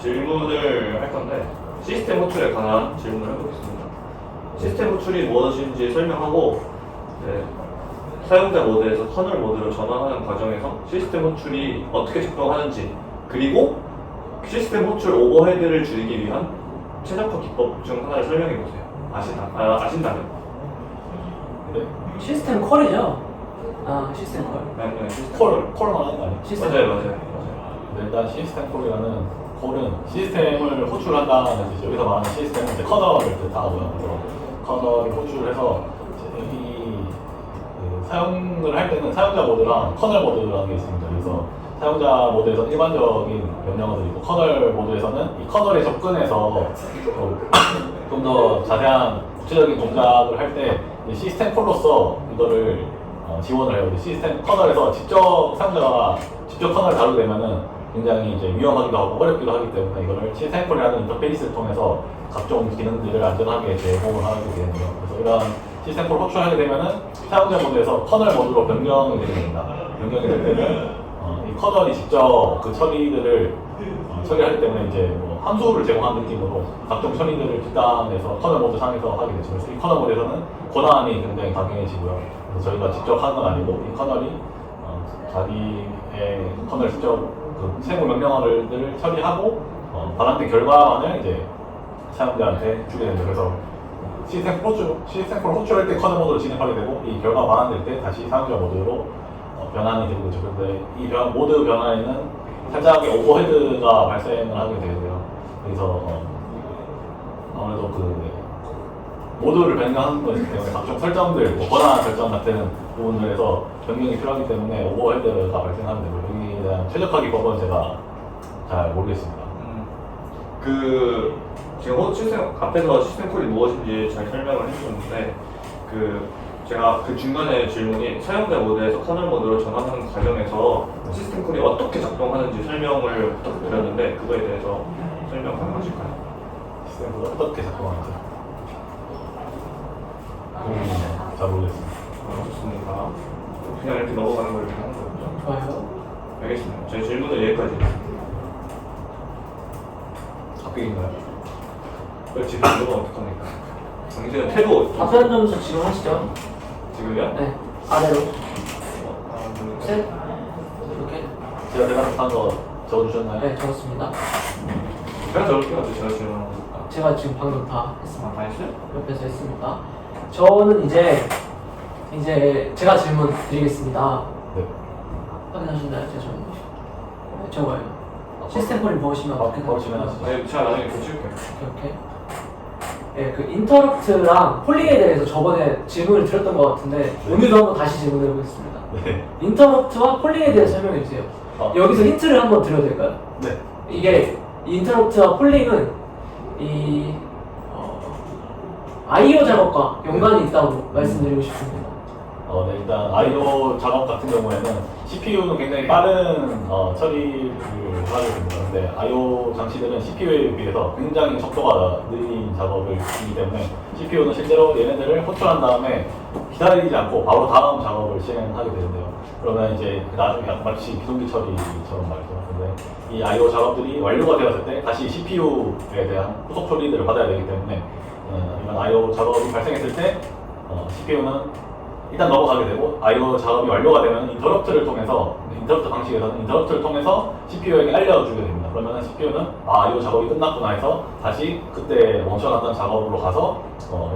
질문을 할 건데 시스템 호출에 관한 질문을 해보겠습니다. 시스템 호출이 무엇인지 설명하고 사용자 모드에서 커널 모드로 전환하는 과정에서 시스템 호출이 어떻게 작동하는지, 그리고 시스템 호출 오버헤드를 줄이기 위한 최적화 기법 중 하나를 설명해 보세요. 아신다면? 네. 시스템 콜이죠? 아, 시스템 콜. 네, 시스템 콜 말하는 거 아니에요? 시스템 맞아요. 네, 일단 시스템 콜이라는 콜은 시스템을 호출한다는 뜻이죠. 여기서 말하는 시스템은 이제 커널을 뜻하고요. 그래서 커널을 호출해서 사용을 할 때는 사용자 모드랑 커널 모드라는 게 있습니다. 그래서 사용자 모드에서 일반적인 명령어들이 있고 커널 모드에서는 이 커널에 접근해서 좀 더 자세한 구체적인 동작을 할 때 시스템 콜로서 이거를 지원을 해요. 시스템 커널에서 직접 사용자가 직접 커널을 다루게 되면은 굉장히 이제 위험하기도 하고 어렵기도 하기 때문에 이거를 시스템 콜이라는 인터페이스를 통해서 각종 기능들을 안전하게 제공을 하게 되는데요. 그래서 이런 시스템 콜을 호출하게 되면은 사용자 모드에서 커널 모드로 변경이 되게 됩니다. 변경이 될 때는 이 커널이 직접 그 처리들을 처리하기 때문에 이제 뭐 함수를 제공하는 느낌으로 각종 처리들을 뒷단에서 커널 모드 상에서 하게 되죠. 그래서 이 커널 모드에서는 권한이 굉장히 강해지고요. 그래서 저희가 직접 하는 건 아니고 이 커널이 자기의 커널 직접 그 세부 명령어들을 처리하고 바람된 결과만을 이제 사용자한테 주게 됩니다. 그래서 시스템 콜 호출할 때 커널 모드로 진입하게 되고 이 결과가 완화될 때 다시 사용자 모드로 변환이 되고 있죠. 그런데 이 모드 변화에는 살짝의 오버헤드가 발생을 하게 되고요. 그래서 아무래도 그 모드를 변경하는 것이기 때문에 각종 설정들, 뭐 권한 설정 같은 부분들에서 변경이 필요하기 때문에 오버헤드가 발생하게 되고 여기에 대한 최적화 기법은 제가 잘 모르겠습니다. 지금 앞에서 시스템 콜이 무엇인지 잘 설명을 해주셨는데 제가 그 중간에 질문이 사용자 모드에서 커널 모드로 전환하는 과정에서 시스템 콜이 어떻게 작동하는지 설명을 부탁드렸는데 그거에 대해서 설명 가능하실까요? 시스템 콜이 어떻게 작동하는지 잘 모르겠습니다. 좋습니다. 그냥 이렇게 넘어가는 걸 이렇게 하는 거죠? 좋아요. 알겠습니다. 제 질문은 여기까지. 합격인가요? 그걸 지금 물어보면 어떡합니까? 당신은 태도 답변 점수 지금 하시죠? 지금요? 네. 아래로. 하나, 둘, 셋. 이렇게. 제가 대답한 거 적어주셨나요? 네, 적었습니다. 제가 적을게요. 제가 질문하는 거니까. 제가 지금 방금 다 했습니다. 다 했어요? 옆에서 했습니다. 저는 이제 제가 질문 드리겠습니다. 네. 확인하셨나요? 제 질문. 네, 적어요. 시스템 콜이 무엇이면 어떻게 바로 질문하시죠. 네, 제가 나중에 고칠게요. 오케이. 네, 그 인터럽트랑 폴링에 대해서 저번에 질문을 드렸던 것 같은데 오늘도 한번 다시 질문해 보겠습니다. 네. 인터럽트와 폴링에 대해서 설명해 주세요. 여기서 힌트를 한번 드려도 될까요? 네. 이게 인터럽트와 폴링은 IO 작업과 연관이 있다고 말씀드리고 싶습니다. 네, 일단 I/O 작업 같은 경우에는 CPU는 굉장히 빠른 처리를 하게 됩니다. 근데 I/O 장치들은 CPU에 비해서 굉장히 속도가 느린 작업을 하기 때문에 CPU는 실제로 얘네들을 호출한 다음에 기다리지 않고 바로 다음 작업을 실행하게 되는데요. 그러면 이제 나중에 마치 비동기 처리처럼 말이죠. 근데 이 I/O 작업들이 완료가 되었을 때 다시 CPU에 대한 후속 처리들을 받아야 되기 때문에 이런 I/O 작업이 발생했을 때 CPU는 일단 넘어가게 되고 I/O 작업이 완료가 되면 인터럽트를 통해서 인터럽트 방식에서는 인터럽트를 통해서 CPU에게 알려주게 됩니다. 그러면 CPU는 I/O 작업이 끝났구나 해서 다시 그때 멈춰놨던 작업으로 가서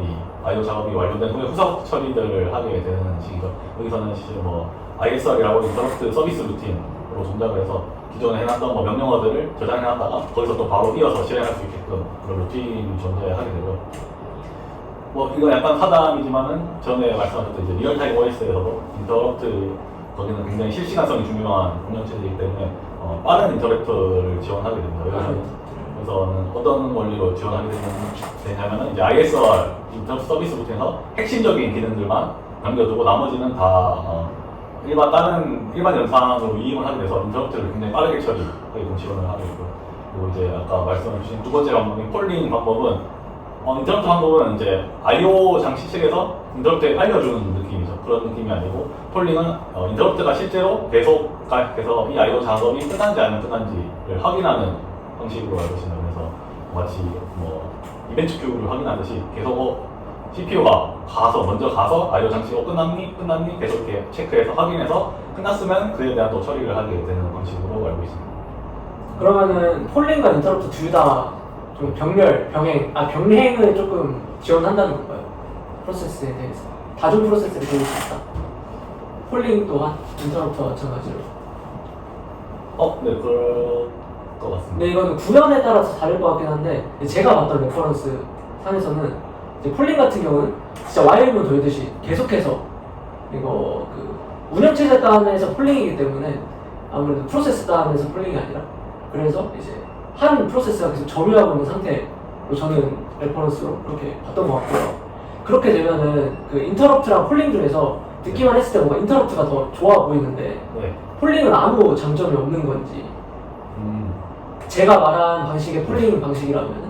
이 I/O 작업이 완료된 후에 후속 처리들을 하게 되는 식이죠. 여기서는 실제 뭐 ISR이라고 인터럽트 서비스 루틴으로 동작을 해서 기존에 해놨던 뭐 명령어들을 저장해놨다가 거기서 또 바로 이어서 실행할 수 있게끔 그런 루틴이 존재하게 되고요. 뭐 이거 약간 사담이지만은 전에 말씀하셨던 이제 리얼타임 OS에서도 인터럽트 거기는 굉장히 실시간성이 중요한 운영체제이기 때문에 빠른 인터럽트를 지원하게 됩니다. 여기서는 어떤 원리로 지원하게 되냐면은 이제 ISR 인터럽트 서비스 루틴에서 핵심적인 기능들만 남겨두고 나머지는 다 일반 연산으로 이용을 하게 돼서 인터럽트를 굉장히 빠르게 처리하게끔 지원을 하고 있고요. 그리고 이제 아까 말씀해 주신 두 번째 방법인 폴링 방법은 인터럽트 방법은 이제 I/O 장치 측에서 인터럽트에 알려주는 느낌이죠. 그런 느낌이 아니고 폴링은 인터럽트가 실제로 계속해서 이 I/O 작업이 끝난지 아니면 끝난지를 확인하는 형식으로 알고 있습니다. 그래서 마치 뭐 이벤트 큐를 확인하듯이 계속 CPU가 먼저 가서 I/O 장치가 끝났니? 계속 이렇게 체크해서 확인해서 끝났으면 그에 대한 또 처리를 하게 되는 방식으로 알고 있습니다. 그러면은 폴링과 인터럽트 둘 다 좀 병행을 조금 지원한다는 건가요? 프로세스에 대해서 다중 프로세스를 돌릴 수 있다. 폴링 또한 인터럽트와 마찬가지로. 네, 그럴 것 같습니다. 근데 이거는 구현에 따라서 다를 것 같긴 한데 제가 봤던 레퍼런스 상에서는 이제 폴링 같은 경우는 진짜 와이어문 돌듯이 계속해서 이거 그 운영체제 단에서 폴링이기 때문에 아무래도 프로세스 단에서 폴링이 아니라 그래서 이제 한 프로세스가 계속 점유하고 있는 상태로 저는 레퍼런스로 그렇게 봤던 것 같고요. 그렇게 되면은 그 인터럽트랑 폴링 중에서 듣기만 했을 때 뭔가 인터럽트가 더 좋아 보이는데 네. 폴링은 아무 장점이 없는 건지 제가 말한 방식의 폴링 방식이라면은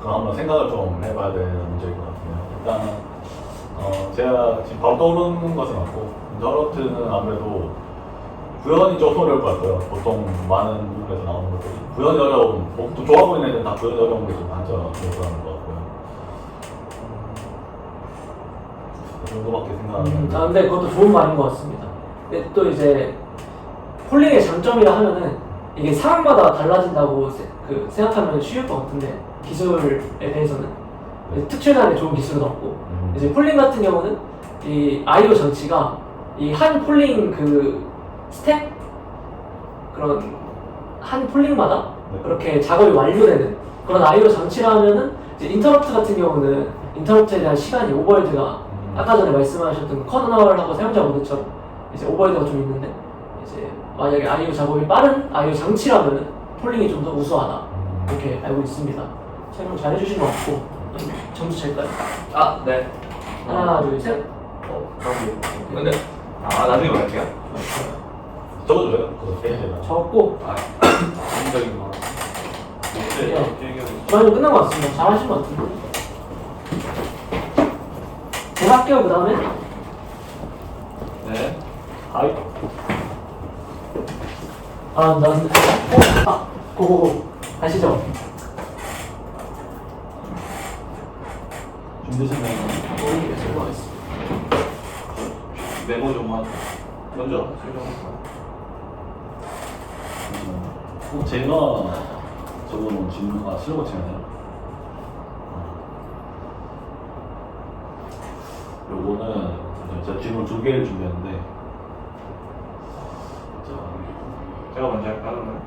그럼 한번 생각을 좀 해봐야 되는 문제인 것 같아요. 일단 제가 지금 바로 떠오르는 것은 없고 인터럽트는 아무래도 구현이 좀 어려울 것 같고요. 보통 많은 부분에서 나오는 것들이 구현이 어려운, 또 좋아 보이는 애들은 다 구현이 어려운 게 좀 단점이라는 것 같고요. 그 정도밖에 생각하면 근데 그것도 좋은 말인 것 같습니다. 근데 또 이제 폴링의 장점이라 하면은 이게 상황마다 달라진다고 생각하면 쉬울 것 같은데 기술에 대해서는 특출나게 좋은 기술은 없고 이제 폴링 같은 경우는 이 I/O 장치가 이 한 폴링 그 스텝 그런 한 폴링마다 그렇게 작업이 완료되는 그런 I/O 장치라면은 이제 인터럽트 같은 경우는 인터럽트에 대한 시간이 오버헤드가 아까 전에 말씀하셨던 커널하고 사용자 모드처럼 이제 오버헤드가 좀 있는데 이제 만약에 I/O 작업이 빠른 I/O 장치라면은 폴링이 좀 더 우수하다 이렇게 알고 있습니다. 설명 잘 해주신 것 같고 점수 찰까요? 아, 네. 하나 둘 셋. 근데 나중에 말할게요. 적어줘요. 그거 페이지에다. 적고 개인적인 거. 주말이 끝난 것 같습니다. 잘하신 것 같은데. 제가 할게요. 그 다음에 네. 아이. 고고고 가시죠. 준비되셨나요? 메모 좀 하고. 먼저 제가 적어놓은 질문, 실력을 치나요? 요거는 제가 질문 2개를 준비했는데 제가 먼저 할까요?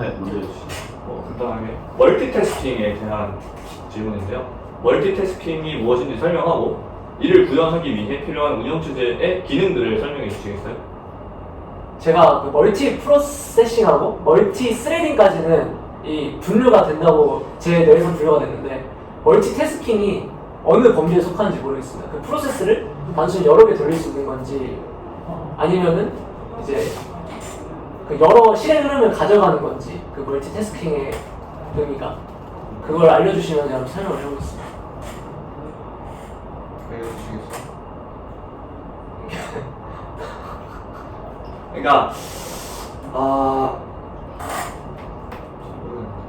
네, 문제 해주시죠. 간단하게 멀티태스킹에 대한 질문인데요. 멀티태스킹이 무엇인지 설명하고 이를 구현하기 위해 필요한 운영체제의 기능들을 설명해 주시겠어요? 제가 그 멀티 프로세싱하고 멀티 스레딩까지는 이 분류가 된다고 제 뇌에서 분류가 됐는데 멀티 태스킹이 어느 범위에 속하는지 모르겠습니다. 그 프로세스를 단순히 여러 개 돌릴 수 있는 건지 아니면은 이제 그 여러 실행 흐름을 가져가는 건지 그 멀티 태스킹의 의미가 그걸 알려주시면 제가 설명을 해보겠습니다. 알려주시겠어요? 그러니까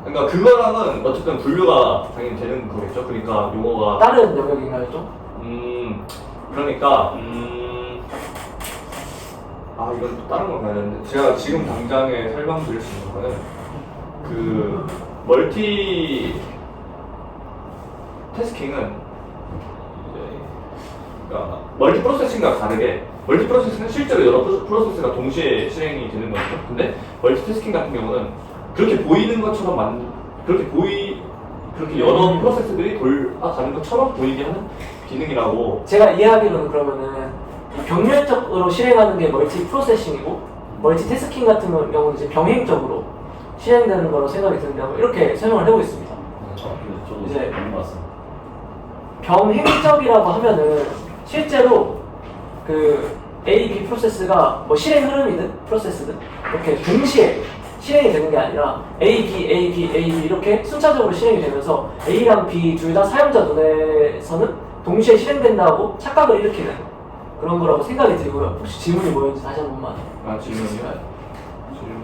그러니까 그거랑은 어쨌든 분류가 당연히 되는 거겠죠. 그러니까 용어가 다른 영역인가요 좀? 그러니까 이건 또 다른 걸 가야 되는데 제가 지금 당장에 설명드릴 수 있는 거는 그 멀티 태스킹은 이제 그러니까 멀티 프로세싱과 다르게 멀티 프로세스는 실제로 여러 프로세스가 동시에 실행이 되는 거죠. 근데 멀티 태스킹 같은 경우는 그렇게 보이는 것처럼 그렇게 여러 프로세스들이 돌아가는 것처럼 보이게 하는 기능이라고. 제가 이해하기로는 그러면은 병렬적으로 실행하는 게 멀티 프로세싱이고 멀티 태스킹 같은 경우는 이제 병행적으로 실행되는 거로 생각이 드는데 한번 이렇게 설명을 해보겠습니다. 저도 이제 맞는 것 같습니다. 병행적이라고 하면은 실제로 그 A, B 프로세스가 뭐 실행 흐름이든 프로세스든 이렇게 동시에 실행이 되는 게 아니라 A, B, A, B, A, B 이렇게 순차적으로 실행이 되면서 A랑 B 둘 다 사용자 눈에서는 동시에 실행된다고 착각을 일으키는 그런 거라고 생각이 들고요. 혹시 질문이 뭐였는지 다시 한 번만. 질문이요?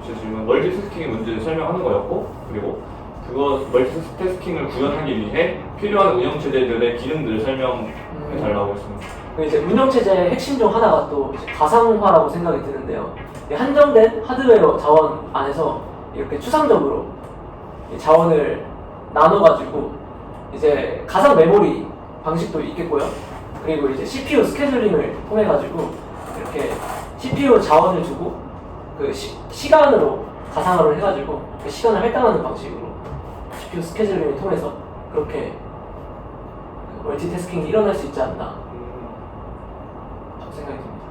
제 질문 멀티태스킹의 문제를 설명하는 거였고, 그리고 그거 멀티태스킹을 구현하기 위해 필요한 운영체제들의 기능들을 설명해 달라고 했습니다. 그 이제 운영체제의 핵심 중 하나가 또 이제 가상화라고 생각이 드는데요. 이 한정된 하드웨어 자원 안에서 이렇게 추상적으로 이 자원을 나눠가지고 이제 가상 메모리 방식도 있겠고요. 그리고 이제 CPU 스케줄링을 통해 가지고 이렇게 CPU 자원을 주고 그 시간으로 가상화를 해가지고 그 시간을 할당하는 방식으로 CPU 스케줄링을 통해서 그렇게 그 멀티태스킹이 일어날 수 있지 않나 생각이 듭니다.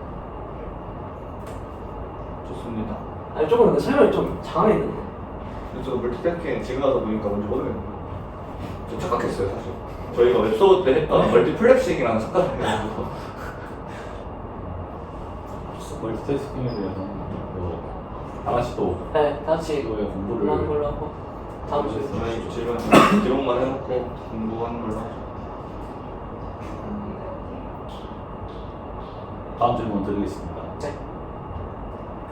좋습니다. 아니 조금 근데 설명이 좀 장황했는데. 저 멀티태스킹 지금 와서 보니까 뭔지 모르겠는데 좀 착각했어요 사실. 저희가 웹소드 때 했던 멀티플렉싱이랑 착각해가지고. 멀티태스킹에 대해서는 다 같이 또 네, 다 같이 이거에 공부를 하는 걸로 하고 다음 주에 저희 질문 기록만 해놓고 공부하는 걸로 하죠. 다음 질문 드리겠습니다. 네,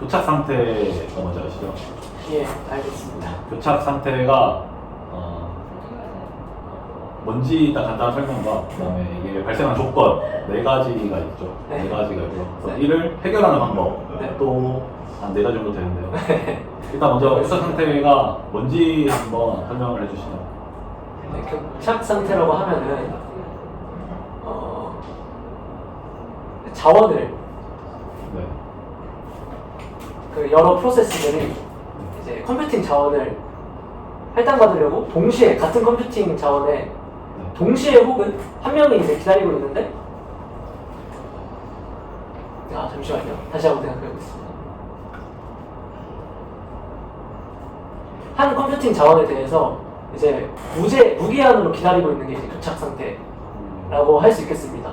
교착 상태 뭔지 아시죠? 예, 알겠습니다. 교착 상태가 뭔지 일단 간단한 설명과 그다음에 이게 발생한 조건 네 가지가 있죠. 네. 네 가지가 있고요. 그래서 네. 이를 해결하는 방법 네. 또 한 네 가지 정도 되는데요. 일단 먼저 교착 상태가 뭔지 한번 설명을 해주시면. 네, 교착 상태라고 하면은 자원을 네. 그 여러 프로세스들이 이제 컴퓨팅 자원을 할당받으려고 동시에 같은 컴퓨팅 자원에 동시에 혹은 한 명이 이제 기다리고 있는데 잠시만요. 다시 한번 생각해보겠습니다. 한 컴퓨팅 자원에 대해서 이제 무기한으로 기다리고 있는 게 이제 교착 상태라고 할 수 있겠습니다.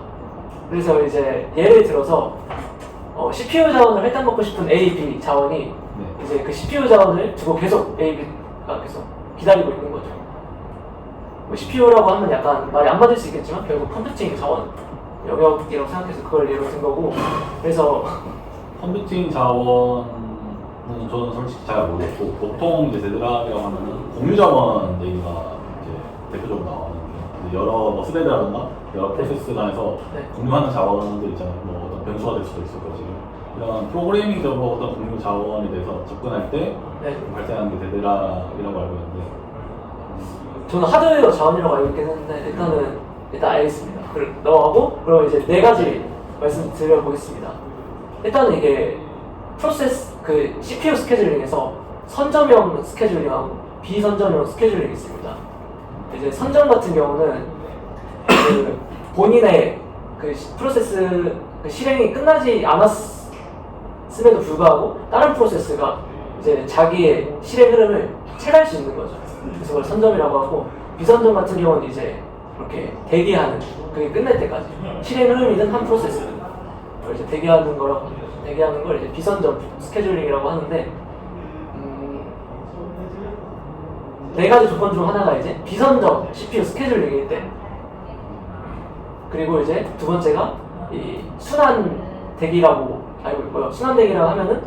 그래서 이제 예를 들어서 CPU 자원을 할당받고 싶은 A, B 자원이 네. 이제 그 CPU 자원을 두고 계속 A, B가 계속 기다리고 있는 거죠. 뭐 CPU라고 하면 약간 말이 안 맞을 수 있겠지만 결국 컴퓨팅 자원 영역이라고 생각해서 그걸 예로 든 거고. 그래서 컴퓨팅 자원은 저는 솔직히 잘 모르겠고 보통 이제 데드락이라고 하면은 공유 자원 얘기가 이제 대표적으로 나오는데 여러 뭐 스레드라든가 여러 프로세스 간에서 네. 공유하는 자원들 있잖아요. 뭐 어떤 변수가 될 수도 있을 것이고 이런 프로그래밍적으로 어떤 공유 자원에 대해서 접근할 때 네, 발생하는 게 데드락이라고 알고 있는데 저는 하드웨어 자원이라고 알고 있긴 했는데 일단 알겠습니다. 그걸 넘어가고 그럼 이제 네 가지 말씀드려보겠습니다. 일단은 이게 프로세스 그 CPU 스케줄링에서 선점형 스케줄링하고 비선점형 스케줄링이 있습니다. 이제 선점 같은 경우는 그 본인의 그 프로세스 그 실행이 끝나지 않았음에도 불구하고 다른 프로세스가 이제 자기의 실행 흐름을 체크할 수 있는 거죠. 그래서 그걸 선점이라고 하고, 비선점 같은 경우는 이제 이렇게 대기하는, 그게 끝날 때까지 실행 흐름이든 한 프로세스를 이제 대기하는 걸 이제 비선점 스케줄링이라고 하는데, 네 가지 조건 중 하나가 이제 비선점 CPU 스케줄링일 때, 그리고 이제 두 번째가 이 순환 대기라고 알고 있고요. 순환 대기라고 하면은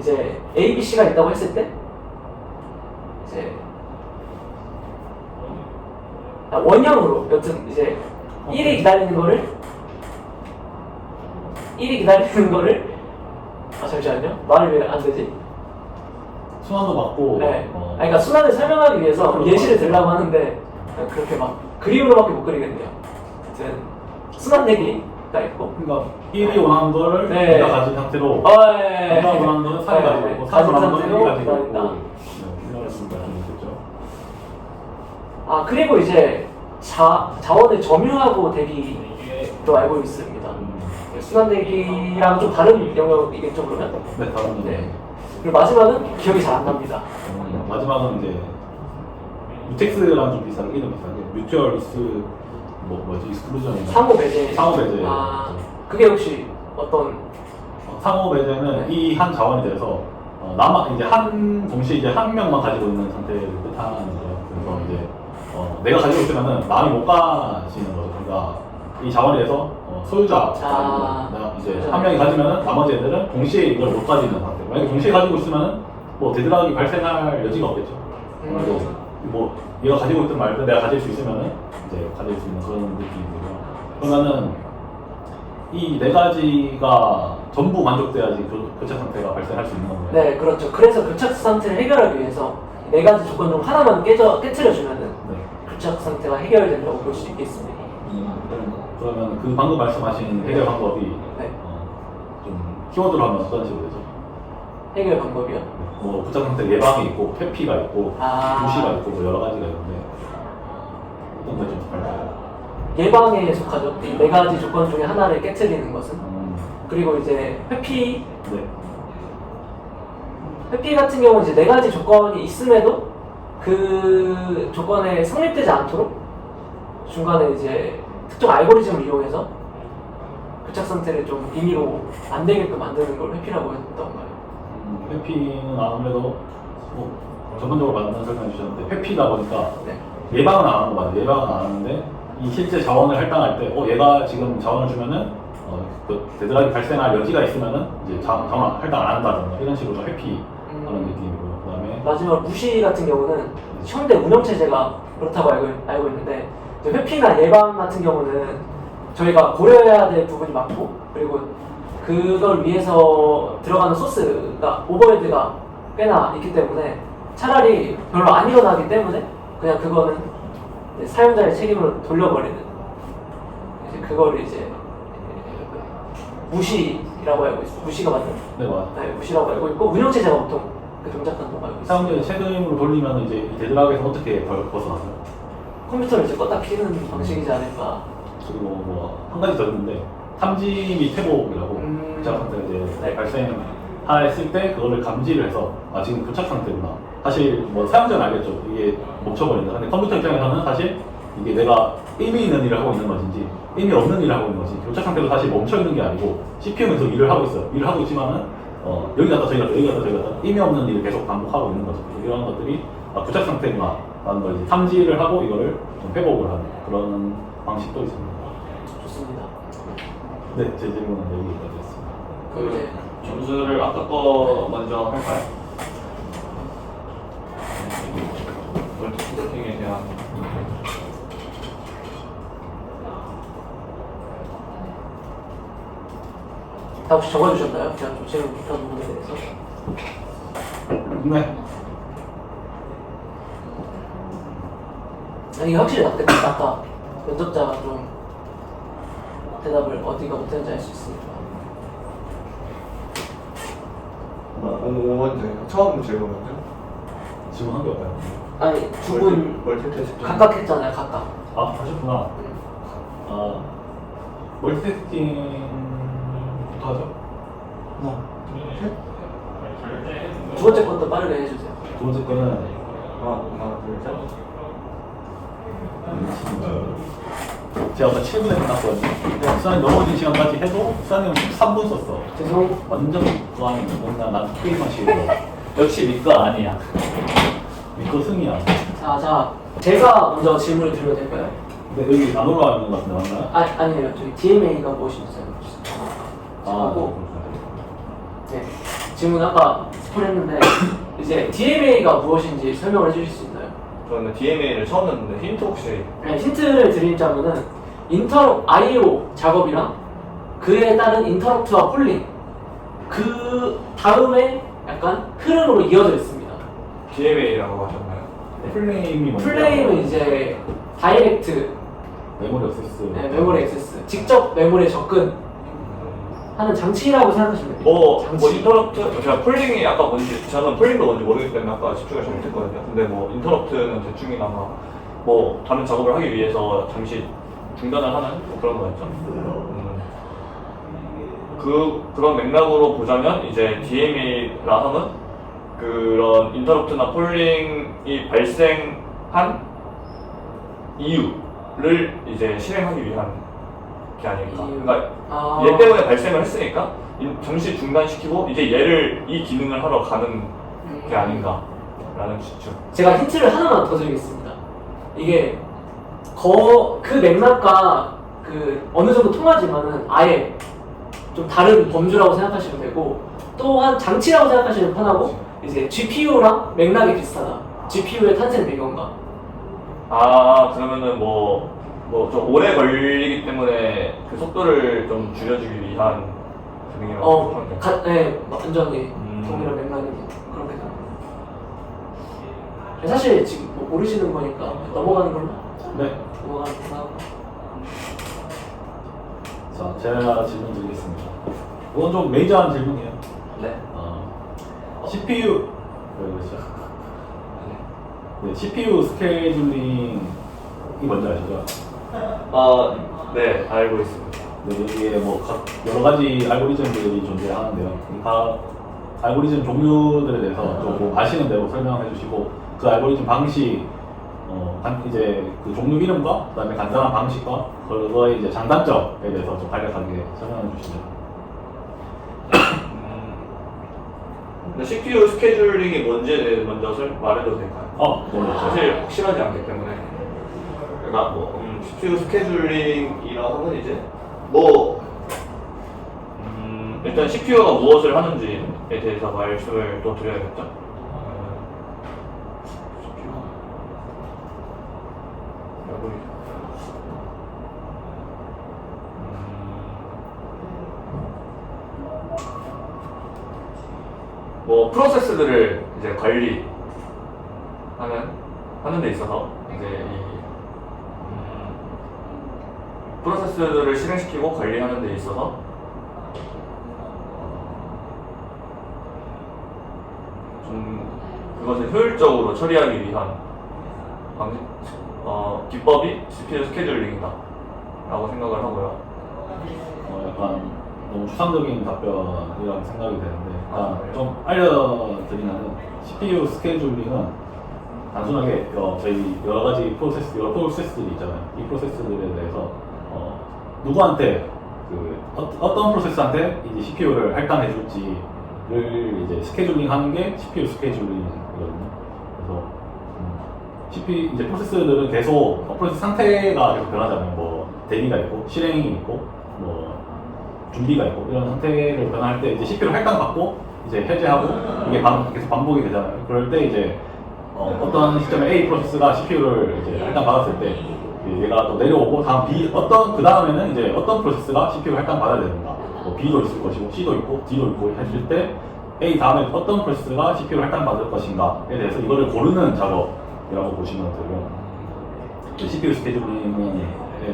이제 A, B, C가 있다고 했을 때 이제 원형으로 여튼 이제 1이 기다리는 거를 잠시만요. 말이 왜 안 되지? 순환도 받고 네. 그러니까 순환을 설명하기 위해서 예시를 들려고 하는데 그렇게 막 그림으로밖에 못 그리겠네요. 아무튼 순환 대기가 있고, 그러니까 1이 원하는 거를 네. 내가 가진 상태로 네. 3가 원하는 거는 4가 가지고 있고 4가 가진 원하는 거는 상태로 1이 가지고 있고 기다린다. 이런 말씀이셨죠. 그리고 이제 자원을 점유하고 대기도 알고 있습니다. 순환 대기랑 좀 다른 영역이겠죠, 그러면? 네, 다른 네. 그리고 마지막은 기억이 잘 안 납니다. 마지막은 이제 유텍스랑 좀 비슷한 게 뮤추얼 리스 익스클루전인가? 상호 배제. 상호 배제. 그게 혹시 어떤? 상호 배제는 네. 이 한 자원에 대해서 이제 동시에 이제 한 명만 가지고 있는 상태를 뜻하는 거예요. 그래서 이제 내가 가지고 있으면은 남이 못 가시는 거죠. 그러니까 이 자원에서 소유자 이제 소유자. 한 명이 가지면은 나머지 애들은 동시에 이걸 못 가지는 상태. 만약에 동시에 가지고 있으면은 뭐 데드락이 발생할 여지가 없겠죠. 그리고 뭐 얘가 가지고 있든 말든 내가 가질 수 있으면은 이제 가질 수 있는 그런 느낌이고요. 그러면은 이 네 가지가 전부 만족돼야지 교착 상태가 발생할 수 있는 건가요? 네, 그렇죠. 그래서 교착 상태를 해결하기 위해서 네 가지 조건 중 하나만 깨트려주면은 네. 교착 상태가 해결된다고 볼 수 있겠습니다. 그러면 그 방금 말씀하신 해결 방법이 네. 좀 키워드로 하면 어떤 식으로 되죠? 해결 방법이요? 뭐 교착 상태 예방이 있고 회피가 있고 아. 무시가 있고 뭐 여러 가지가 있는데 어떤 게 좀 다를까요? 예방에 속하죠. 이 네 가지 조건 중에 하나를 깨트리는 것은. 음, 그리고 이제 회피 네. 같은 경우는 이제 네 가지 조건이 있음에도 그 조건에 성립되지 않도록 중간에 이제 특정 알고리즘을 이용해서 교착 상태를 좀 임의로 안 되게끔 만드는 걸 회피라고 했던가요? 회피는 아무래도 뭐 전반적으로 맞는 설명해 주셨는데 회피다 보니까 네. 예방은 안 하는 거 맞아요. 예방은 안 하는데 이 실제 자원을 할당할 때 얘가 지금 자원을 주면은 그 데드락이 발생할 여지가 있으면은 이제 자원 할당 안 한다던가 이런 식으로 회피하는 느낌이고요. 그다음에 마지막 무시 같은 경우는 현대 운영체제가 그렇다고 알고 있는데 이제 회피나 예방 같은 경우는 저희가 고려해야 될 부분이 많고 그리고 그걸 위해서 들어가는 소스가 오버헤드가 꽤나 있기 때문에 차라리 별로 안 일어나기 때문에 그냥 그거는 이제 사용자의 책임으로 돌려버리는 이제 그거를 이제 무시라고 알고 있어요. 무시가 맞는? 네 맞아요. 네, 무시라고 알고 있고 운영체제가 보통 그 동작한다고 알고 있어요. 사용자의 책임으로 돌리면 이제 이 데드락에서 어떻게 벗어나요? 컴퓨터를 이제 껐다 키는 방식이지 않을까. 그리고 뭐 한 가지 더 있는데 탐지 및 회복이라고 교착 상태가 이제 네. 발생했을 때 그거를 감지를 해서 지금 교착 상태구나. 사실 뭐 사용자는 알겠죠. 이게 멈춰버린다. 근데 컴퓨터 입장에서는 사실 이게 내가 의미 있는 일을 하고 있는 것인지 의미 없는 일을 하고 있는 것인지 교착 상태도 사실 멈춰 있는 게 아니고 CPU는 계속 일을 하고 있어요. 일을 하고 있지만은 여기 갔다 저기 갔다 여기 갔다 저기 갔다 의미 없는 일을 계속 반복하고 있는 거죠. 이런 것들이 교착 상태구나 라는 걸 이제 탐지를 하고 이거를 좀 회복을 하는 그런 방식도 있습니다. 좋습니다. 네, 제 질문은 여기까지였습니다. 그럼 이제 점수를 아까 거 먼저 할까요? 멀티태스팅에 대한 다 혹시 적어주셨나요? 제가 좀 질문 못한 부분에 대해서. 네. 이게 확실히 낫겠다. 아까 면접자가 좀 대답을 어디가 못했는지 알 수 있으니까. 5번째 처음 질문은요? 질문한 게 없나요? 아니 두 분 멀티태스팅 각각 했잖아요. 각각. 아, 하셨구나. 멀티태스팅부터 하죠. 두 번째 것도 빠르게 해주세요. 두 번째 거는 하나 둘셋 제가 아까 7분에 끝났거든요. 수산이 넘어진 시간까지 해도 수산이 13분 썼어. 죄송. 완전 좋아하는 맨날 난 게임만 치고 역시 니꺼 아니야. 믿고 승이야. 자, 제가 먼저 질문을 드려도 될까요? 근데 여기 안 올라와 있는 것 같은데 맞나요? 아니에요. 저기 DMA가 무엇인지 알려주세요. 하고 네, 질문 아까 스포했는데 이제 DMA가 무엇인지 설명을 해주실 수 있나요? 저는 DMA를 처음 듣는데 힌트 혹시 네, 힌트를 드리자면은 IO 작업이랑 그에 따른 인터럽트와 폴링 그 다음에 약간 흐름으로 이어져 있습니다. DMA라고 하셨나요? 플레임이 뭔지 플레임은 이제 다이렉트 메모리 액세스. 메모리 액세스 직접 메모리에 접근 하는 장치라고 생각하시면 돼요. 뭐 장치. 인터럽트 제가 폴링이 아까 뭔지 저는 폴링도 뭔지 모르기 때문에 아까 집중을 잘 못했거든요. 근데 뭐 인터럽트는 대충이나마 뭐 다른 작업을 하기 위해서 잠시 중단을 하는 뭐 그런 거였죠. 그런 맥락으로 보자면 이제 DMA라 함은 그런 인터럽트나 폴링이 발생한 이유를 이제 실행하기 위한 게 아닐까. 이유. 그러니까 아. 얘 때문에 발생을 했으니까 잠시 중단시키고 이제 얘를 이 기능을 하러 가는 게 아닌가라는 추측. 제가 힌트를 하나만 더 드리겠습니다. 이게 그 맥락과 그 어느 정도 통하지만은 아예 좀 다른 범주라고 생각하시면 되고, 또한 장치라고 생각하시면 편하고, 이제 GPU랑 맥락이 비슷하다. GPU의 탄생 배경과. 아, 그러면은 좀 오래 걸리기 때문에 그 속도를 좀 줄여주기 위한 기능이라고 생각하면 돼요. 네, 완전히 동일한 맥락이 그렇게 됩니다. 사실 지금 뭐 모르시는 거니까 넘어가는 걸로. 네. 넘어가는 걸로. 자, 제가 질문 드리겠습니다. 이건 좀 메이저한 질문이에요. 네. CPU 그렇죠. 네, CPU 스케줄링이 뭔지 아시죠? 아, 네, 알고 있습니다. 네, 여기에 뭐 여러 가지 알고리즘들이 존재하는데요. 각 알고리즘 종류들에 대해서 좀 아시는 대로 설명해 주시고, 그 알고리즘 방식, 이제 그 종류 이름과 그다음에 간단한 방식과 그거의 이제 장단점에 대해서 좀 간략하게 설명해 주시죠. 근데 CPU 스케줄링이 뭔지에 대해 먼저 말해도 될까요? 네. 사실 확실하지 않기 때문에. 그러니까 CPU 스케줄링이라고 하면 이제 일단 CPU가 무엇을 하는지에 대해서 말씀을 또 드려야겠죠. CPU 프로세스들을 이제 하는 데 있어서 이제 이 프로세스들을 실행시키고 관리하는 데 있어서 좀 그것을 효율적으로 처리하기 위한 기법이 CPU 스케줄링이다 라고 생각을 하고요. 약간 너무 추상적인 답변이라고 생각이 되는데, 일단 네. 좀 알려드리면은 CPU 스케줄링은 단순하게 저희 여러 프로세스들이 있잖아요. 이 프로세스들에 대해서 누구한테 어떤 프로세스한테 이제 CPU를 할당해 줄지를 이제 스케줄링하는 게 CPU 스케줄링이거든요. 그래서 CPU 이제 프로세스들은 계속 프로세스 상태가 계속 변하잖아요. 뭐 대기가 있고 실행이 있고 뭐 준비가 있고 이런 상태를 변할 때 이제 CPU를 할당받고 이제 해제하고 이게 계속 반복이 되잖아요. 그럴 때 이제 어떤 시점에 A 프로세스가 CPU를 이제 할당받았을 때 얘가 또 내려오고 다음 그 다음에는 이제 어떤 프로세스가 CPU를 할당받아야 되는가, 뭐 B도 있을 것이고 C도 있고 D도 있고 했을 때 A 다음에 어떤 프로세스가 CPU를 할당받을 것인가에 대해서 이거를 고르는 작업이라고 보시면 되고요. CPU 스케줄링에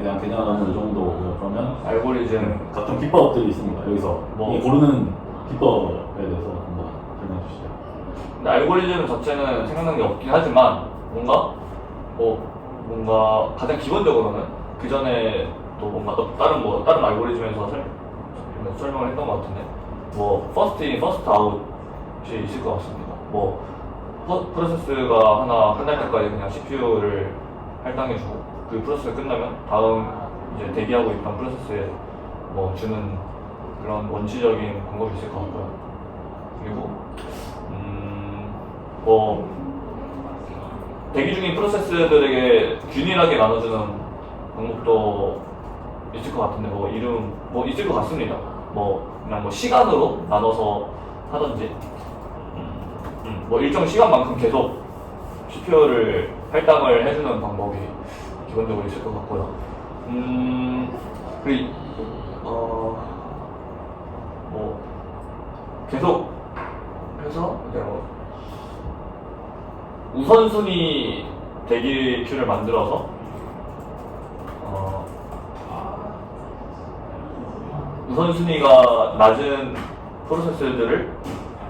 대한 개념은 이 정도고요. 그러면 알고리즘 각종 기법들이 있습니다. 여기서 이 고르는 기법에 대해서 한번 설명해 주시죠. 근데 알고리즘 자체는 생각난 게 없긴 하지만 뭔가 가장 기본적으로는 그 전에 또 뭔가 또 다른 알고리즘에서 설명을 했던 것 같은데 first in, first out이 있을 것 같습니다. 프로세스가 하나 끝날 때까지 그냥 CPU를 할당해주고 그 프로세스가 끝나면 다음 이제 대기하고 있던 프로세스에 주는 그런 원칙적인 방법이 있을 것 같고요. 그리고 대기 중인 프로세스들에게 균일하게 나눠주는 방법도 있을 것 같은데 있을 것 같습니다. 그냥 시간으로 나눠서 하든지 일정 시간만큼 계속 CPU를 할당을 해주는 방법이 기본적으로 있을 것 같고요. 그리고 계속 해서 이제 우선순위 대기 큐를 만들어서 우선순위가 낮은 프로세스들을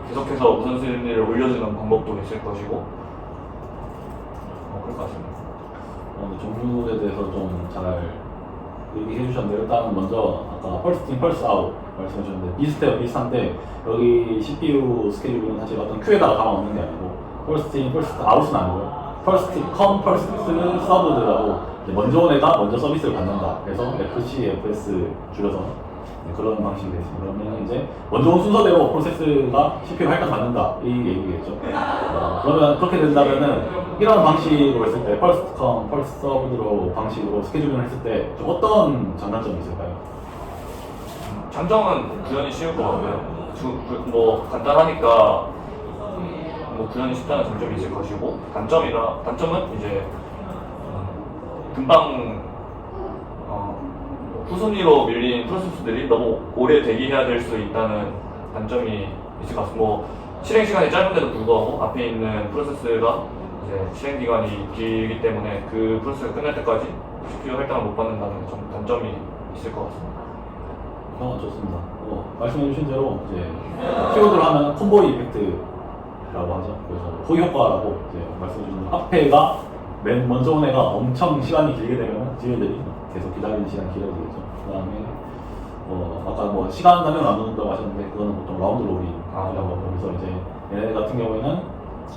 계속해서 우선순위를 올려주는 방법도 있을 것이고 그럴 것 같습니다. 종류에 대해서 좀 잘 얘기해 주셨는데, 일단 먼저 아까 펄스 인, 펄스 아웃 말씀해 주셨는데 비슷한데 여기 CPU 스케줄은 사실 어떤 큐에다가 담아놓는 게 아니고 펄스 인, 펄스 아웃은 아니고요. 펄스 컴, 펄스 서브드라고 먼저 온 애가 먼저 서비스를 받는다. 그래서 FCFS 줄여서 네, 그런 방식이 되겠습니다. 그러면 이제 먼저 온 순서대로 프로세스가 CPU 할당 받는다 이 얘기겠죠. 그러면 그렇게 된다면은 이런 방식으로 했을 때 펄스 컴, 펄스 서브드로 방식으로 스케줄링을 했을 때 좀 어떤 장단점이 있을까요? 장점은 구현이 쉬울 것 같고요. 뭐 간단하니까 뭐 구현이 쉽다는 장점이 있을 것이고 단점은 이제 금방 후순위로 밀린 프로세스들이 너무 오래 대기해야 될 수 있다는 단점이 있을 것 같습니다. 뭐 실행 시간이 짧은데도 불구하고 앞에 있는 프로세스가 이제 실행 기간이 길기 때문에 그 프로세스가 끝날 때까지 CPU 할당을 못 받는다는 단점이 있을 것 같습니다. 좋습니다. 말씀해주신 대로 이제 키워드를 하면 콤보 이펙트라고 하죠. 그래서 호위 효과라고 이제 말씀해주신 대로 앞에가 맨 먼저 온 애가 엄청 시간이 길게 되면 뒤에들이 계속 기다리는 시간이 길어지겠죠. 그다음에 아까 뭐 시간 단위로 나눈다고 하셨는데 그거는 보통 라운드 로빈이라고 하고 그래서 이제 얘네 같은 경우에는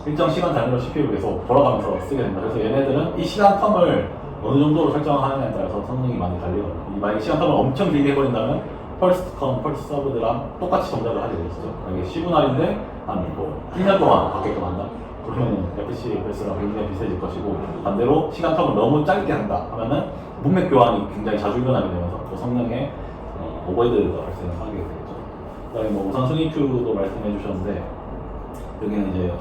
일정 시간 단위로 CPU를 계속 돌아가면서 쓰게 된다. 그래서 얘네들은 이 시간 텀을 어느 정도로 설정하느냐에 따라서 성능이 많이 달리거든요. 만약에 시간 텀을 엄청 길게 해버린다면 펄스 컴, 펄스 서브드랑 똑같이 동작을 하게 되죠. 이게 10분할인데 한 1년 동안 받게끔 한다. 그러면 FC 베스랑 굉장히 비슷해질 것이고 반대로 시간 텀을 너무 짧게 한다 하면은 문맥 교환이 굉장히 자주 일어나게 되면서 그 성능에 오버헤드가 발생하게 되겠죠. 그다음에 뭐 우선순위 큐도 말씀해 주셨는데 여기는 이제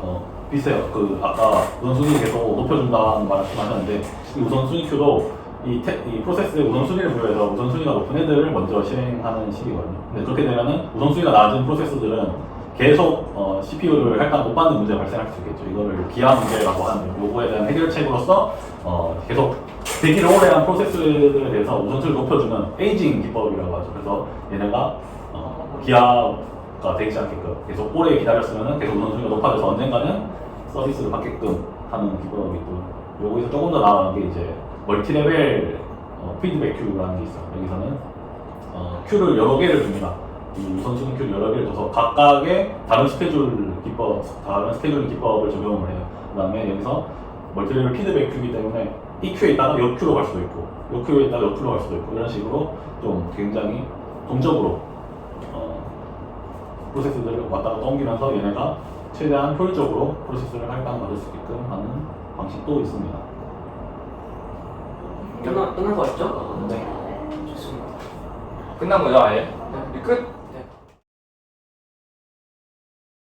비슷해요. 그 아까 우선순위 계속 높여준다는 말씀하셨는데 이 우선순위 큐도 이 프로세스의 우선순위를 부여해서 우선순위가 높은 애들을 먼저 실행하는 식이거든요. 근데 그렇게 되면은 우선순위가 낮은 프로세스들은 계속 CPU를 할당 못 받는 문제가 발생할 수 있겠죠. 이거를 기하 문제라고 하는 요거에 대한 해결책으로서 계속 대기를 오래 한 프로세스들에 대해서 우선순위를 높여주는 에이징 기법이라고 하죠. 그래서 얘네가 기하가 되지 않게끔 계속 오래 기다렸으면 계속 우선순위가 높아져서 언젠가는 서비스를 받게끔 하는 기법이 있고 요거에서 조금 더 나아가는 게 이제 멀티레벨 피드백 큐라는 게 있어요. 여기서는 큐를 여러 개를 줍니다. 이 우선순위 큐를 여러 개를 줘서 각각의 다른 스케줄 기법을 적용을 해요. 그 다음에 여기서 멀티레벨 피드백 큐이기 때문에 이 큐에 있다가 요 큐로 갈 수도 있고 요 큐에 있다가 요 큐로 갈 수도 있고 이런 식으로 좀 굉장히 동적으로 프로세스들을 왔다 갔다 옮기면서 얘네가 최대한 효율적으로 프로세스를 할당받을 수 있게끔 하는 방식도 있습니다. 끝난 거 같죠? 네. 좋습니다. 끝난 거죠, 아예? 끝?